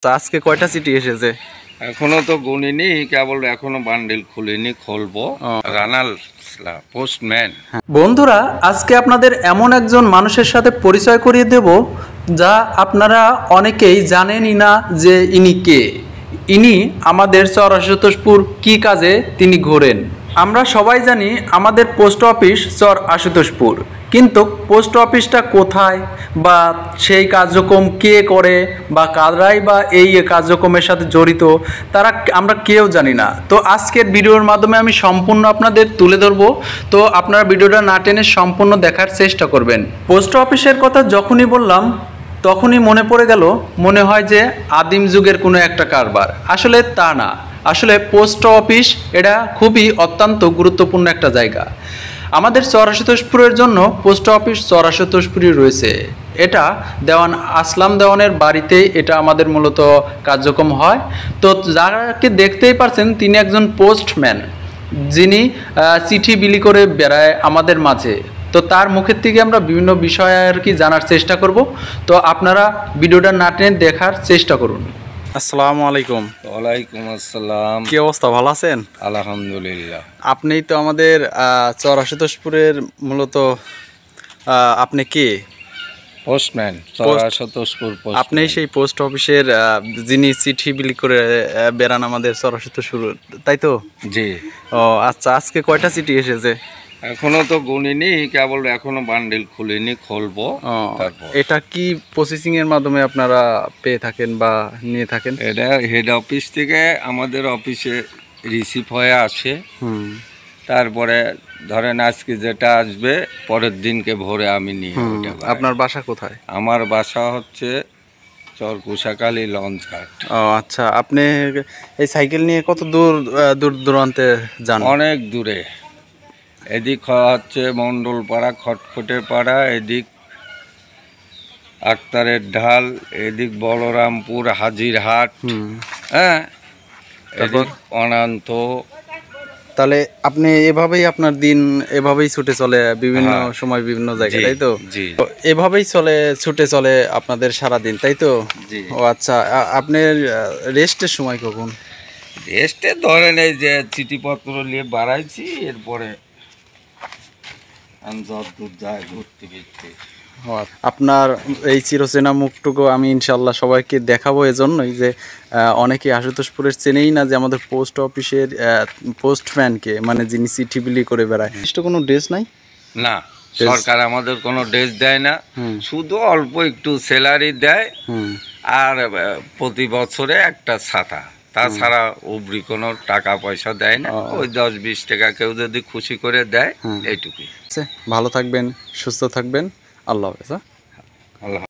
আজকে কয়টা চিঠি এসেছে? এখনো তো গুনিনি, কেবল এখনো বান্ডিল খুলিনি, খুলবো। রানাল পোস্টম্যান। বন্ধুরা, আজকে আপনাদের এমন একজন মানুষের সাথে পরিচয় করিয়ে দেব যা আপনারা অনেকেই জানেনই না যে ইনি কে। ইনি আমাদের চর আশুতোষপুর কি কাজে তিনি ঘোরেন। আমরা সবাই জানি আমাদের পোস্ট অফিস চর আশুতোষপুর, কিন্তু পোস্ট অফিসটা কোথায় বা সেই কার্যক্রম কে করে বা কারাই বা এই কার্যক্রমের সাথে জড়িত তারা আমরা কেউ জানি না। তো আজকের ভিডিওর মাধ্যমে আমি সম্পূর্ণ আপনাদের তুলে ধরবো। তো আপনারা ভিডিওটা না টেনে সম্পূর্ণ দেখার চেষ্টা করবেন। পোস্ট অফিসের কথা যখনই বললাম তখনই মনে পড়ে গেল, মনে হয় যে আদিম যুগের কোনো একটা কারবার। আসলে তা না, আসলে পোস্ট অফিস এটা খুবই অত্যন্ত গুরুত্বপূর্ণ একটা জায়গা। আমাদের চর আশুতোষপুরের জন্য পোস্ট অফিস চর আশুতোষপুরই রয়েছে। এটা দেওয়ান আসলাম দেওয়ানের বাড়িতেই এটা আমাদের মূলত কার্যক্রম হয়। তো যাকে দেখতেই পারছেন তিনি একজন পোস্টম্যান, যিনি চিঠি বিলি করে বেড়ায় আমাদের মাঝে। তো তার মুখের থেকে আমরা বিভিন্ন বিষয় আর কি জানার চেষ্টা করব। তো আপনারা ভিডিওটা না টেনে দেখার চেষ্টা করুন। আসসালামু আলাইকুম। ওয়ালাইকুম আসসালাম। কি অবস্থা, ভালো আছেন? আলহামদুলিল্লাহ। আপনিই তো আমাদের চর আশুতোষপুরের মূলত আপনি কে? পোস্টম্যান, আশুতোষপুর। আপনি সেই পোস্ট অফিসের যিনি চিঠি বিলি করে বেড়ান আমাদের চর আশুতোষপুর, তাই তো? জি। ও আচ্ছা, আজকে কয়টা চিঠি এসেছে? এখনো তো গুনিনি, কেবল এখনো বান্ডিল খুলিনি, খুলবো। এটা কি প্রসেসিং এর মাধ্যমে আপনারা পেয়ে থাকেন বা নিয়ে থাকেন? এটা হেড অফিস থেকে আমাদের অফিসে রিসিভ হয়ে আসে। তারপরে ধরেন আজকে যেটা আসবে পরের দিনকে ভোরে আমি নিয়ে। আপনার বাসা কোথায়? আমার বাসা হচ্ছে চর কুশাখালী লঞ্চ ঘাট। ও আচ্ছা, আপনি এই সাইকেল নিয়ে কত দূর দূর দূরান্তে যান? অনেক দূরে। এদিক হচ্ছে মণ্ডলপাড়া, খটখটে পাড়া, এদিক আক্তারের ঢাল, এদিক বলরামপুর, হাজিরহাট, হ্যাঁ, এদিক অনন্ত। তাহলে আপনি এভাবেই আপনার দিন এভাবেই ছুটে চলে বিভিন্ন সময় বিভিন্ন জায়গায়, তাই তো? জি। এভাবেই চলে, ছুটে চলে আপনাদের সারা দিন, তাই তো? জি। ও আচ্ছা, আপনার রেস্টের সময় কখন? রেস্টে ধরেন এই যে চিঠিপত্র নিয়ে বাড়াইছি, এরপরে আমি যতদূর যাই ঘুরতে ফিরতে। আপনার এই চিরচেনা মুখটুকু আমি ইনশাল্লাহ সবাইকে দেখাবো, এজন্যই যে অনেকে আশুতোষপুরের চেনেই না যে আমাদের পোস্ট অফিসের পোস্টম্যানকে, মানে যিনি চিঠি বিলি করে বেড়ায়। কোনো ড্রেস নাই? না, সরকার আমাদের কোনো ড্রেস দেয় না, শুধু অল্প একটু স্যালারি দেয় আর প্রতি বছরে একটা ছাতা। তাছাড়া উবরি কোনো টাকা পয়সা দেয় না। ওই 10-20 টাকা কেউ যদি খুশি করে দেয়, এইটুকুই। ভালো থাকবেন, সুস্থ থাকবেন, আল্লাহ হাফেজ। আল্লাহ।